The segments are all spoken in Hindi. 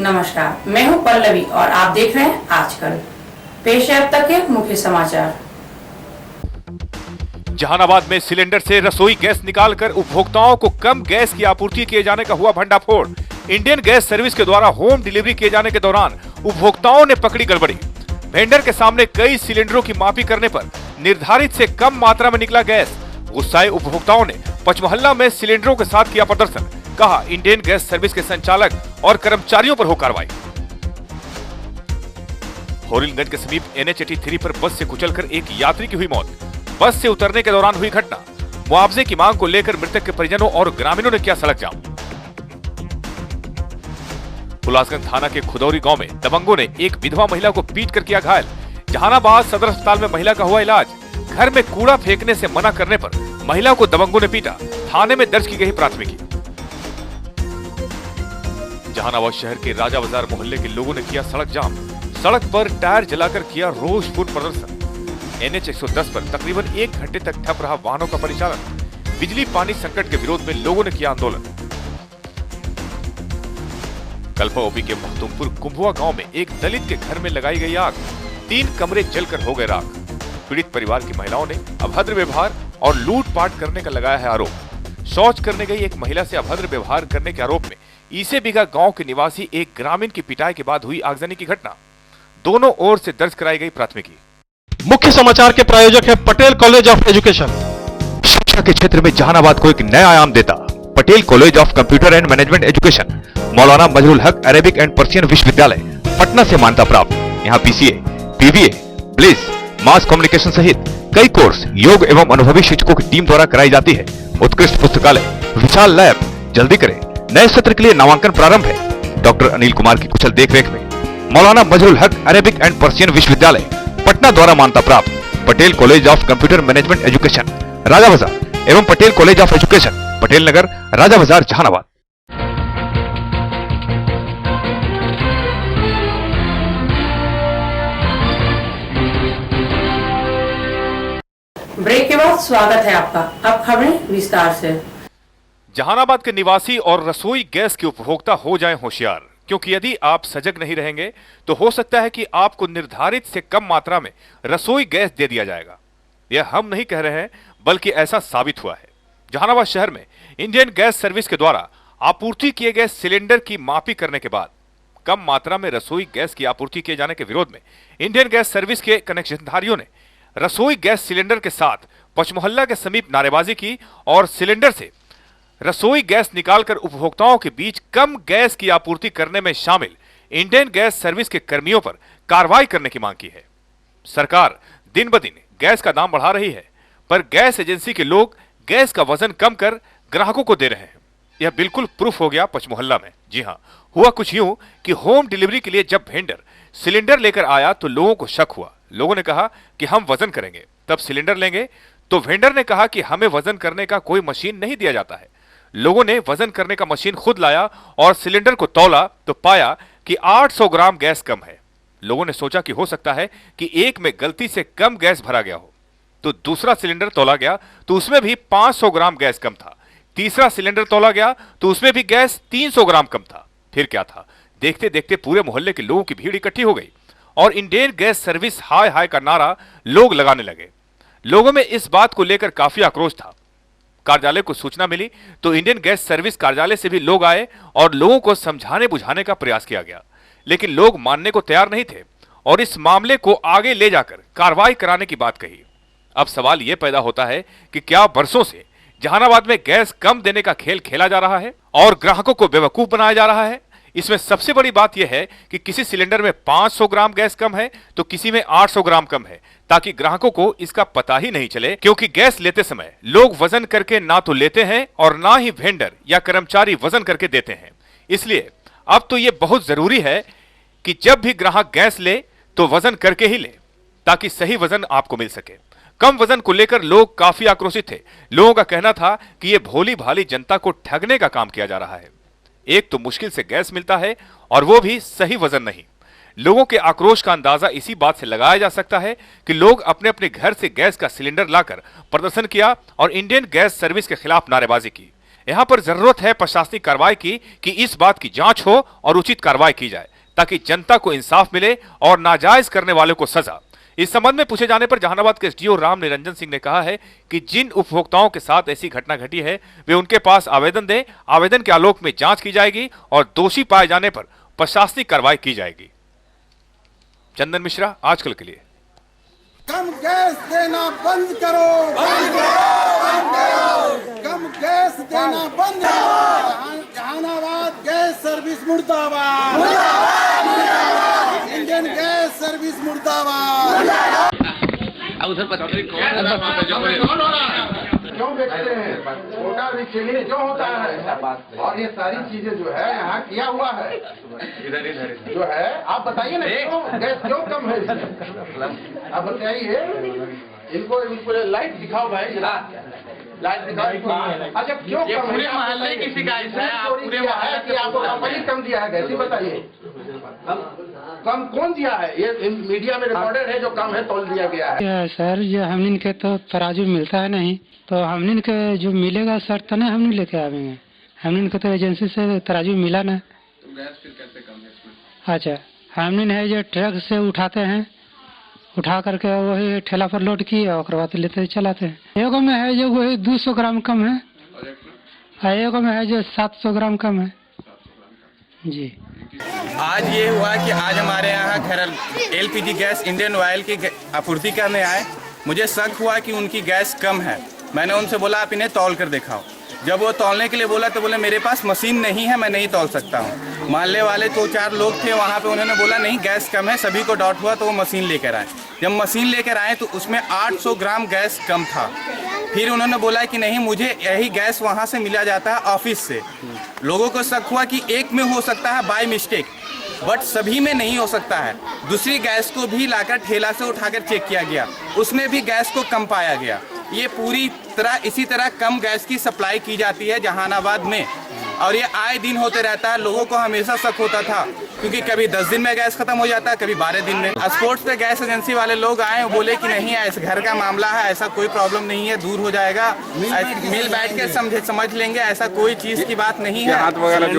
नमस्कार, मैं हूं पल्लवी और आप देख रहे हैं आजकल। पेश है अब तक के मुख्य समाचार। जहानाबाद में सिलेंडर से रसोई गैस निकालकर उपभोक्ताओं को कम गैस की आपूर्ति किए जाने का हुआ भंडाफोड़। इंडियन गैस सर्विस के द्वारा होम डिलीवरी किए जाने के दौरान उपभोक्ताओं ने पकड़ी गड़बड़ी। वेंडर के सामने कई सिलेंडरों की मापी करने पर निर्धारित से कम मात्रा में निकला गैस। गुस्साए उपभोक्ताओं ने पचमहल्ला में सिलेंडरों के साथ किया प्रदर्शन। कहा, इंडियन गैस सर्विस के संचालक और कर्मचारियों पर हो कार्रवाई। होरिलगंज के समीप NH-83 पर बस से कुचलकर एक यात्री की हुई मौत। बस से उतरने के दौरान हुई घटना। मुआवजे की मांग को लेकर मृतक के परिजनों और ग्रामीणों ने किया सड़क जाम। हुलासगंज थाना के खुदौरी गांव में दबंगों ने एक विधवा महिला को पीट कर किया घायल। जहानाबाद सदर अस्पताल में महिला का हुआ इलाज। घर में कूड़ा फेंकने से मना करने पर महिला को दबंगों ने पीटा। थाने में दर्ज की गई प्राथमिकी। जहानाबाद शहर के राजा बाजार मोहल्ले के लोगों ने किया सड़क जाम। सड़क पर टायर जलाकर किया रोषपूर्ण प्रदर्शन। NH-110 पर तकरीबन 1 घंटे तक ठप रहा वाहनों का परिचालन। बिजली पानी संकट के विरोध में लोगों ने किया आंदोलन। कल्पा ओपी के महतुमपुर कुंभुआ गांव में एक दलित के घर में लगाई गई आग। 3 कमरे जलकर हो गए राख। पीड़ित परिवार की महिलाओं ने अभद्र व्यवहार और लूटपाट करने का लगाया है आरोप। शौच करने गई एक महिला से अभद्र व्यवहार करने के आरोप में ईसे बीघा गांव के निवासी एक ग्रामीण की पिटाई के बाद हुई आगजनी की घटना। दोनों ओर से दर्ज कराई गई प्राथमिकी। मुख्य समाचार के प्रायोजक है पटेल कॉलेज ऑफ एजुकेशन। शिक्षा के क्षेत्र में जहानाबाद को एक नया आयाम देता Patel college of computer and management education, मौलाना मजरुल हक अरेबिक एंड पर्शियन विश्वविद्यालय, पटना से मान्यता प्राप्त। यहाँ PCA, PBA, bliss, mass communication सहित कई कोर्स योग एवं अनुभवी शिक्षकों की टीम द्वारा कराई जाती है। उत्कृष्ट पुस्तकालय, विशाल लैब। जल्दी करें, नए सत्र के लिए नामांकन प्रारंभ है। डॉक्टर अनिल कुमार की कुशल देखरेख में मौलाना मजरुल हक अरेबिक एंड पर्शियन विश्वविद्यालय, पटना द्वारा मान्यता प्राप्त Patel college of computer management education, Raja Bazar एवं Patel college of education, Patel Nagar, Raja Bazar, Jehanabad. Break के बाद स्वागत है आपका। अब खबरें विस्तार से। जहानाबाद के निवासी और रसोई गैस के उपभोक्ता हो जाएं होशियार, क्योंकि यदि आप सजग नहीं रहेंगे तो हो सकता है कि आपको निर्धारित से कम मात्रा में रसोई गैस दे दिया जाएगा। यह हम नहीं कह रहे हैं, बल्कि ऐसा साबित हुआ है। जहानाबाद शहर में इंडियन गैस सर्विस के द्वारा आपूर्ति किए गए सिलेंडर की मापी करने के बाद कम मात्रा में रसोई गैस की आपूर्ति किए जाने के विरोध में इंडियन गैस सर्विस के कनेक्शनधारियों ने रसोई गैस सिलेंडर के साथ पचमहल्ला के समीप नारेबाजी की और सिलेंडर से रसोई गैस निकालकर उपभोक्ताओं के बीच कम गैस की आपूर्ति करने में शामिल इंडियन गैस सर्विस के कर्मियों पर कार्रवाई करने की मांग की है। सरकार दिन ब दिन गैस का दाम बढ़ा रही है, पर गैस एजेंसी के लोग गैस का वजन कम कर ग्राहकों को दे रहे हैं। यह बिल्कुल प्रूफ हो गया पचमोहल्ला में। जी हां, हुआ कुछ यूं कि होम डिलीवरी के लिए जब वेंडर सिलेंडर लेकर आया तो लोगों को शक हुआ। लोगों ने कहा कि हम वजन करेंगे तब सिलेंडर लेंगे, तो वेंडर ने कहा कि हमें वजन करने का कोई मशीन नहीं दिया जाता है। लोगों ने वजन करने का मशीन खुद लाया और सिलेंडर को तौला तो पाया कि 800 ग्राम गैस कम है। लोगों ने सोचा कि हो सकता है कि एक में गलती से कम गैस भरा गया हो, तो दूसरा सिलेंडर तौला गया तो उसमें भी 500 ग्राम गैस कम था। तीसरा सिलेंडर तौला गया तो उसमें भी गैस 300 ग्राम कम था। फिर क्या था, देखते देखते पूरे मोहल्ले के लोगों की भीड़ इकट्ठी हो गई और इंडियन गैस सर्विस हाय हाय का नारा लोग लगाने लगे। लोगों में इस बात को लेकर काफी आक्रोश था। कार्यालय को सूचना मिली तो इंडियन गैस सर्विस कार्यालय से भी लोग आए और लोगों को समझाने बुझाने का प्रयास किया गया, लेकिन लोग मानने को तैयार नहीं थे और इस मामले को आगे ले जाकर कार्रवाई कराने की बात कही। अब सवाल यह पैदा होता है कि क्या वर्षों से जहानाबाद में गैस कम देने का खेल खेला जा रहा है और ग्राहकों को बेवकूफ बनाया जा रहा है? इसमें सबसे बड़ी बात यह है कि किसी सिलेंडर में 500 ग्राम गैस कम है तो किसी में 800 ग्राम कम है, ताकि ग्राहकों को इसका पता ही नहीं चले, क्योंकि गैस लेते समय लोग वजन करके ना तो लेते हैं और ना ही वेंडर या कर्मचारी वजन करके देते हैं। इसलिए अब तो यह बहुत जरूरी है कि जब भी ग्राहक गैस ले तो वजन करके ही ले, ताकि सही वजन आपको मिल सके। कम वजन को लेकर लोग काफी आक्रोशित थे। लोगों का कहना था कि यह भोली भाली जनता को ठगने का काम किया जा रहा है। एक तो मुश्किल से गैस मिलता है और वो भी सही वजन नहीं। लोगों के आक्रोश का अंदाजा इसी बात से लगाया जा सकता है कि लोग अपने अपने घर से गैस का सिलेंडर लाकर प्रदर्शन किया और इंडियन गैस सर्विस के खिलाफ नारेबाजी की। यहां पर जरूरत है प्रशासनिक कार्रवाई की कि इस बात की जांच हो और उचित कार्रवाई की जाए ताकि जनता को इंसाफ मिले और नाजायज करने वालों को सजा। इस संबंध में पूछे जाने पर जहानाबाद के एसडीओ राम निरंजन सिंह ने कहा है कि जिन उपभोक्ताओं के साथ ऐसी घटना घटी है वे उनके पास आवेदन दें, आवेदन के आलोक में जांच की जाएगी और दोषी पाए जाने पर प्रशासनिक कार्रवाई की जाएगी। चंदन मिश्रा, आजकल के लिए। कम गैस देना बंद करो, कम गैस देना बंद करो। जहानाबाद गैस सर्विस मुर्दाबाद, इंडियन गैस सर्विस मुर्दाबाद। क्यों बेचते हैं? छोटा रिटेलिंग क्यों होता है? और ये सारी चीजें जो है यहाँ किया हुआ है जो है, आप बताइए ना क्यों गैस क्यों कम है? आप बताइए इनको लाइट दिखाओ भाई, लाइट दिखाओ। अच्छा क्यों कम? पूरे मोहल्ले की शिकायत है, पूरे मोहल्ले की आपको कंपनी कम दिया है गैस, बताइए कम कौन दिया है? ये मीडिया में रिकॉर्डेड है जो कम है तोल दिया गया है। सर जो हमने के तो तराजू मिलता है नहीं, तो हमने के जो मिलेगा सर तने हमने लेके आवेंगे। हमने के तो एजेंसी से तराजू मिला ना, तो गैस फिर कैसे कम है इसमें? अच्छा, हमने है जो ट्रक से उठाते हैं, उठा करके वही ठेला पर लोड किए और बाद लेते चलाते हैं। एगो में है जो वही 200 ग्राम कम है, और एगो में है जो 700 ग्राम कम है जी। आज ये हुआ कि आज हमारे यहाँ खैर एलपीजी गैस इंडियन ऑयल की आपूर्ति करने आए। मुझे शक हुआ कि उनकी गैस कम है। मैंने उनसे बोला आप इन्हें तौल कर दिखाओ। जब वो तौलने के लिए बोला तो बोले मेरे पास मशीन नहीं है, मैं नहीं तौल सकता हूँ। मोहल्ले वाले 2-4 लोग थे वहाँ पे, उन्होंने बोला नहीं गैस कम है, सभी को डाउट हुआ तो वो मशीन लेकर आए। जब मशीन लेकर आए तो उसमें 800 ग्राम गैस कम था। फिर उन्होंने बोला कि नहीं मुझे यही गैस वहाँ से मिला जाता है ऑफिस से। लोगों को शक हुआ कि एक में हो सकता है बाय मिस्टेक, बट सभी में नहीं हो सकता है। दूसरी गैस को भी लाकर ठेला से उठाकर चेक किया गया, उसमें भी गैस को कम पाया गया। ये पूरी तरह इसी तरह कम गैस की सप्लाई की जाती है जहानाबाद में, और ये आए दिन होते रहता है। लोगों को हमेशा शक होता था क्योंकि कभी 10 दिन में गैस खत्म हो जाता है, कभी 12 दिन में। स्पोर्ट्स पे गैस एजेंसी वाले लोग आए, बोले कि नहीं ऐसे घर का मामला है, ऐसा कोई प्रॉब्लम नहीं है, दूर हो जाएगा, मिल बैठ के समझ लेंगे, ऐसा कोई चीज की बात नहीं है। हाथ वगैरह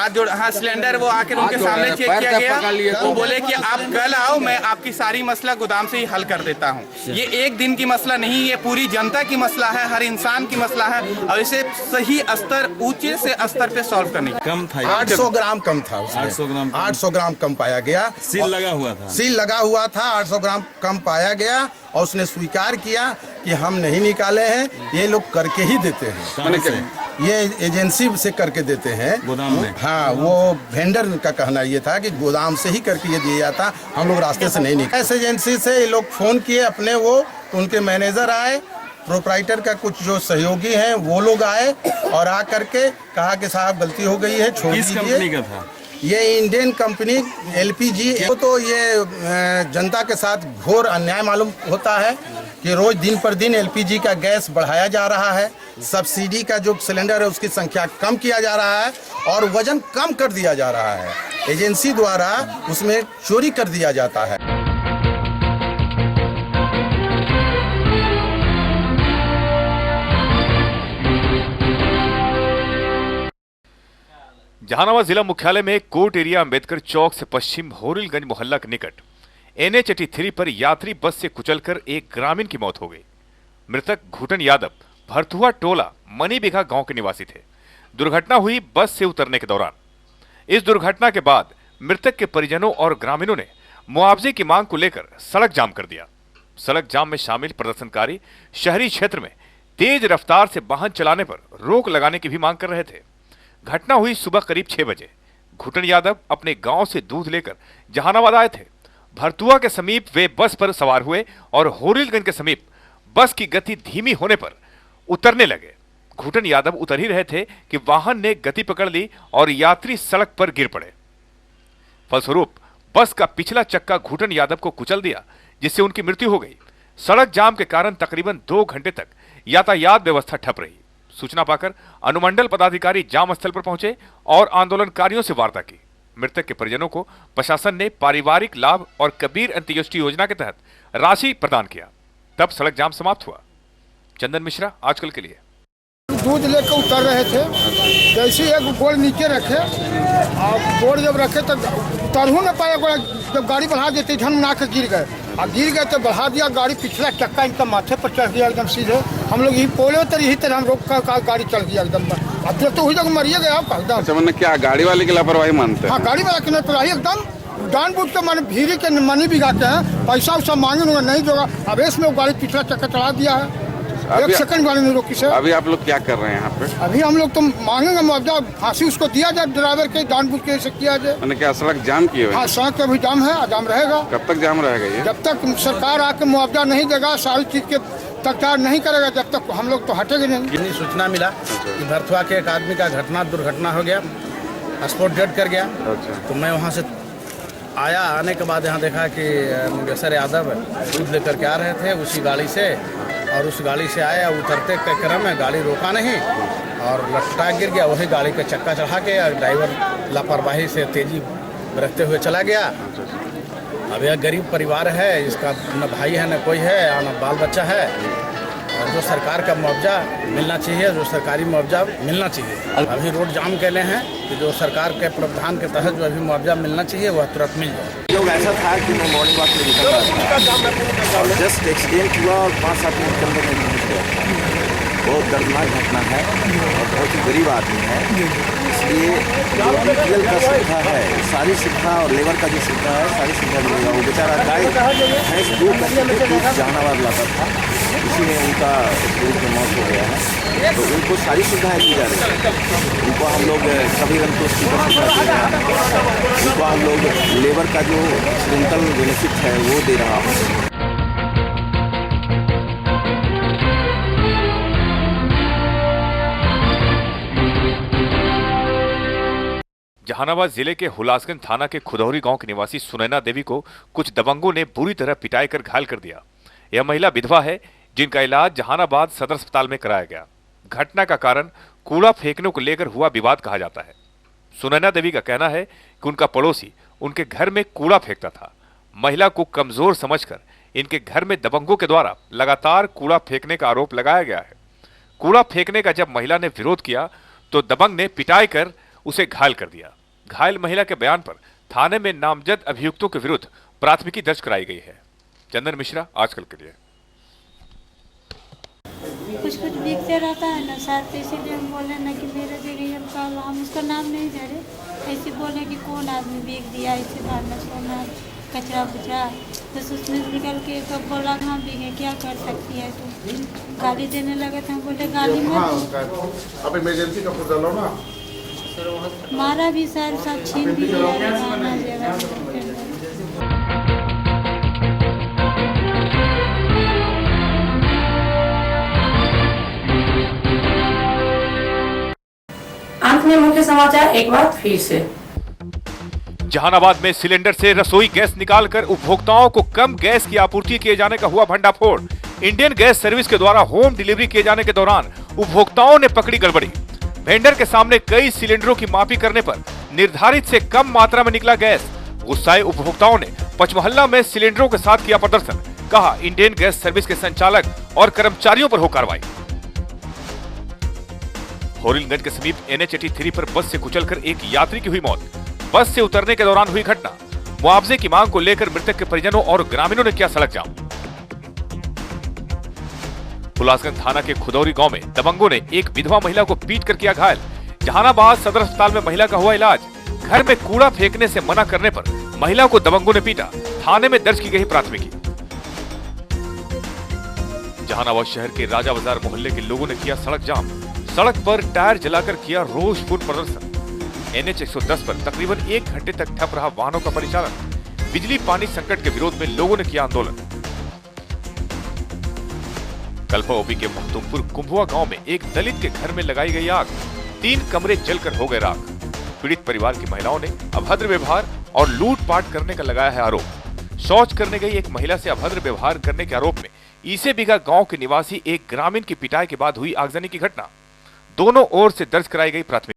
जोड़ हाँ सिलेंडर वो आकर उनके सामने चेक किया गया। वो बोले कि आप कल आओ, मैं आपकी सारी मसला गोदाम से ही हल कर देता हूँ। ये एक दिन की मसला नहीं, ये पूरी जनता की मसला है, हर इंसान की मसला है, और इसे सही स्तर ऊंचे से स्तर पे सॉल्व करने कम था। 800 ग्राम कम था उसमें, 800 ग्राम कम पाया गया। सील लगा हुआ था, सील लगा हुआ था, 800 ग्राम कम पाया गया और उसने स्वीकार किया कि हम नहीं निकाले हैं, ये लोग करके ही देते हैं। ये एजेंसी से करके देते हैं गोदाम में। हाँ, वो वेंडर का कहना ये था कि गोदाम से ही करके ये दिया जाता, हम लोग रास्ते से नहीं निकाले। इस एजेंसी से ये लोग फोन किए अपने, वो तो उनके मैनेजर आए, प्रोप्राइटर का कुछ जो सहयोगी हैं वो लोग आए और आ करके कहा कि साहब गलती हो गई है, छोड़ दीजिए। किस कंपनी का था? ये इंडियन कंपनी एलपीजी। तो ये जनता के साथ घोर अन्याय मालूम होता है कि रोज दिन पर दिन एलपीजी का गैस बढ़ाया जा रहा है, सब्सिडी का जो सिलेंडर है उसकी संख्या कम किया जा रहा है और वजन कम कर दिया जा रहा है। एजेंसी द्वारा उसमें चोरी कर दिया जाता है। जहानाबाद जिला मुख्यालय में कोर्ट एरिया अंबेडकर चौक से पश्चिम होरिलगंज मोहल्ला के निकट NH 83 पर यात्री बस से कुचलकर एक ग्रामीण की मौत हो गई। मृतक घुटन यादव भरथुआ टोला मनीबिघा गांव के निवासी थे। दुर्घटना हुई बस से उतरने के दौरान। इस दुर्घटना के बाद मृतक के परिजनों और ग्रामीणों ने मुआवजे की मांग को लेकर सड़क जाम कर दिया। सड़क जाम में शामिल प्रदर्शनकारी शहरी क्षेत्र में तेज रफ्तार से वाहन चलाने पर रोक लगाने की भी मांग कर रहे थे। घटना हुई सुबह करीब 6 बजे। घुटन यादव अपने गांव से दूध लेकर जहानाबाद आए थे। भरतुआ के समीप वे बस पर सवार हुए और होरिलगंज के समीप बस की गति धीमी होने पर उतरने लगे। घुटन यादव उतर ही रहे थे कि वाहन ने गति पकड़ ली और यात्री सड़क पर गिर पड़े। फलस्वरूप बस का पिछला चक्का घुटन यादव को कुचल दिया, जिससे उनकी मृत्यु हो गई। सड़क जाम के कारण तकरीबन 2 घंटे तक यातायात व्यवस्था ठप रही। सूचना पाकर अनुमंडल पदाधिकारी जाम स्थल पर पहुंचे और आंदोलनकारियों से वार्ता की। मृतक के परिजनों को प्रशासन ने पारिवारिक लाभ और कबीर अंत्योष्टि योजना के तहत राशि प्रदान किया। तब सड़क जाम समाप्त हुआ। चंदन मिश्रा, आजकल के लिए। दूध लेकर उतर रहे थे, जैसे एक गोड़ नीचे रखे और गोड़ जब रखे तो उतर ही न पाया गोड़, जब गाड़ी बढ़ा देते झन ना के गिर गए और गिर गए तो बढ़ा दिया गाड़ी, पिछला चक्का इनका माथे पर चढ़ गया एकदम सीधे। हम लोग यही पोले तर यही तरह हम रोक कर गाड़ी चल गया एकदम। अब तो हुई जगह मरिए गया आप एकदम। अच्छा, मतलब क्या गाड़ी वाले की लापरवाही मानते हैं? हाँ, गाड़ी वाला की लापरवाही एकदम जानबूझ के मैंने भीड़ के मनी बिगाते हैं, पैसा उसा मांगे नहीं देगा। अब इसमें वो गाड़ी पिछला चक्का चढ़ा दिया है, एक सेकंड गाड़ी नहीं रोकी सर। अभी आप लोग क्या कर रहे हैं यहाँ पे? अभी हम लोग तो मांगेंगे मुआवजा, फांसी उसको दिया जाए, ड्राइवर के जानबूझ के ऐसे किया जाए। मैंने क्या सड़क जाम किए हुए? हाँ, सड़क पे भी जाम है, जाम रहेगा। कब तक जाम रहेगा ये? जब तक सरकार आके मुआवजा नहीं देगा, सारी चीज के तकरार नहीं करेगा, जब तक हम लोग तो हटेंगे नहीं। कितनी सूचना मिला कि भरथुआ के एक आदमी का दुर्घटना हो गया, स्पॉट डेड कर गया। तो मैं वहाँ से आया, आने के बाद यहाँ देखा कि मुंडेसर यादव दूध लेकर के आ रहे थे उसी गाड़ी से, और उस गाड़ी से आया, उतरते के क्रम में गाड़ी रोका नहीं और लटका गिर गया। वही गाड़ी का चक्का चढ़ा के ड्राइवर लापरवाही से तेजी बरतते हुए चला गया। अब यह गरीब परिवार है, इसका न भाई है न कोई है, न बाल बच्चा है, और जो सरकार का मुआवजा मिलना चाहिए, जो सरकारी मुआवजा मिलना चाहिए। अभी रोड जाम के लिए हैं कि जो सरकार के प्रावधान के तहत जो अभी मुआवजा मिलना चाहिए वह तुरंत मिल जाए। लोग ऐसा था कि मैं मॉर्निंग वॉक में निकल रहा था और जस्ट एक्सीडेंट हुआ और 5-7 मिनट के अंदर मैं पहुँच गया। बहुत दर्दनाक घटना है और बहुत ही गरीब आदमी है, इसलिए जो BPL का सुविधा है, सारी सुविधा और लेबर का जो सुविधा है, सारी सुविधा मिलेगा। वो बेचारा गाय भैंस दूध जानवर लाता था, इसी में उनका दूध में मौत हो गया है। तो उनको सारी सुविधाएँ दी जा रही है। उनको हम लोग सभी संतुष्टि का सुविधा दे रहे हैं, उनको हम लोग लेबर का जो एक्सीडेंटल बेनिफिट है वो दे रहा हूँ। जहानाबाद जिले के हुलासगंज थाना के खुदौरी गांव की निवासी सुनैना देवी को कुछ दबंगों ने बुरी तरह पिटाई कर घायल कर दिया। यह महिला विधवा है जिनका इलाज जहानाबाद सदर अस्पताल में कराया गया। घटना का कारण कूड़ा फेंकने को लेकर हुआ विवाद कहा जाता है। सुनैना देवी का कहना है कि उनका पड़ोसी उनके घर में कूड़ा फेंकता था। महिला को कमजोर समझकर इनके घर में दबंगों के द्वारा लगातार कूड़ा फेंकने का आरोप लगाया गया है। कूड़ा फेंकने का जब महिला ने विरोध किया तो दबंग ने पिटाई कर उसे घायल कर दिया। घायल महिला के बयान पर थाने में नामजद अभियुक्तों के विरुद्ध प्राथमिकी दर्ज कराई गई है। चंदन मिश्रा, आजकल के लिए। कुछ बिकते रहता है ना साथ, इसीलिए हम बोले ना कि मेरे जगह हम उसका नाम नहीं दे रहे, ऐसे बोले कि कौन आदमी बिक दिया, ऐसे भावना सोना कचरा बुचरा, बस उसमें निकल के तो बोला हाँ बिके, क्या कर सकती है तो गाली देने लगे थे। हम बोले गाली मत, अब इमरजेंसी का फोन डालो ना। मारा भी सर, सब छीन भी लिया। अंत में मुख्य समाचार एक बार फिर से। जहानाबाद में सिलेंडर से रसोई गैस निकालकर उपभोक्ताओं को कम गैस की आपूर्ति किए जाने का हुआ भंडाफोड़। इंडियन गैस सर्विस के द्वारा होम डिलीवरी किए जाने के दौरान उपभोक्ताओं ने पकड़ी गड़बड़ी। वेंडर के सामने कई सिलेंडरों की मापी करने पर निर्धारित से कम मात्रा में निकला गैस। गुस्साए उपभोक्ताओं ने पचमहल्ला में सिलेंडरों के साथ किया प्रदर्शन। कहा इंडियन गैस सर्विस के संचालक और कर्मचारियों पर हो कार्रवाई। होरिलगंज के समीप NH-83 पर बस से कुचलकर एक यात्री की हुई मौत। बस से उतरने के दौरान हुई घटना। मुआवजे की मांग को लेकर मृतक के परिजनों और ग्रामीणों ने किया सड़क जाम। हुलासगंज थाना के खुदौरी गांव में दबंगों ने एक विधवा महिला को पीट कर किया घायल। जहानाबाद सदर अस्पताल में महिला का हुआ इलाज। घर में कूड़ा फेंकने से मना करने पर महिला को दबंगों ने पीटा। थाने में दर्ज की गई प्राथमिकी। जहानाबाद शहर के राजा बाजार मोहल्ले के लोगों ने किया सड़क जाम। सड़क पर टायर जलाकर किया रोषपूर्ण प्रदर्शन। NH-110 पर तकरीबन 1 घंटे तक ठप रहा वाहनों का परिचालन। बिजली पानी संकट के विरोध में लोगों ने किया आंदोलन। कल्पा ओपी के महतुमपुर कुंभवा गांव में एक दलित के घर में लगाई गई आग। 3 कमरे जलकर हो गए राख। पीड़ित परिवार की महिलाओं ने अभद्र व्यवहार और लूटपाट करने का लगाया है आरोप। शौच करने गई एक महिला से अभद्र व्यवहार करने के आरोप में ईसे बीघा गांव के निवासी एक ग्रामीण की पिटाई के बाद हुई आगजनी की घटना। दोनों ओर से दर्ज कराई गई प्राथमिकी।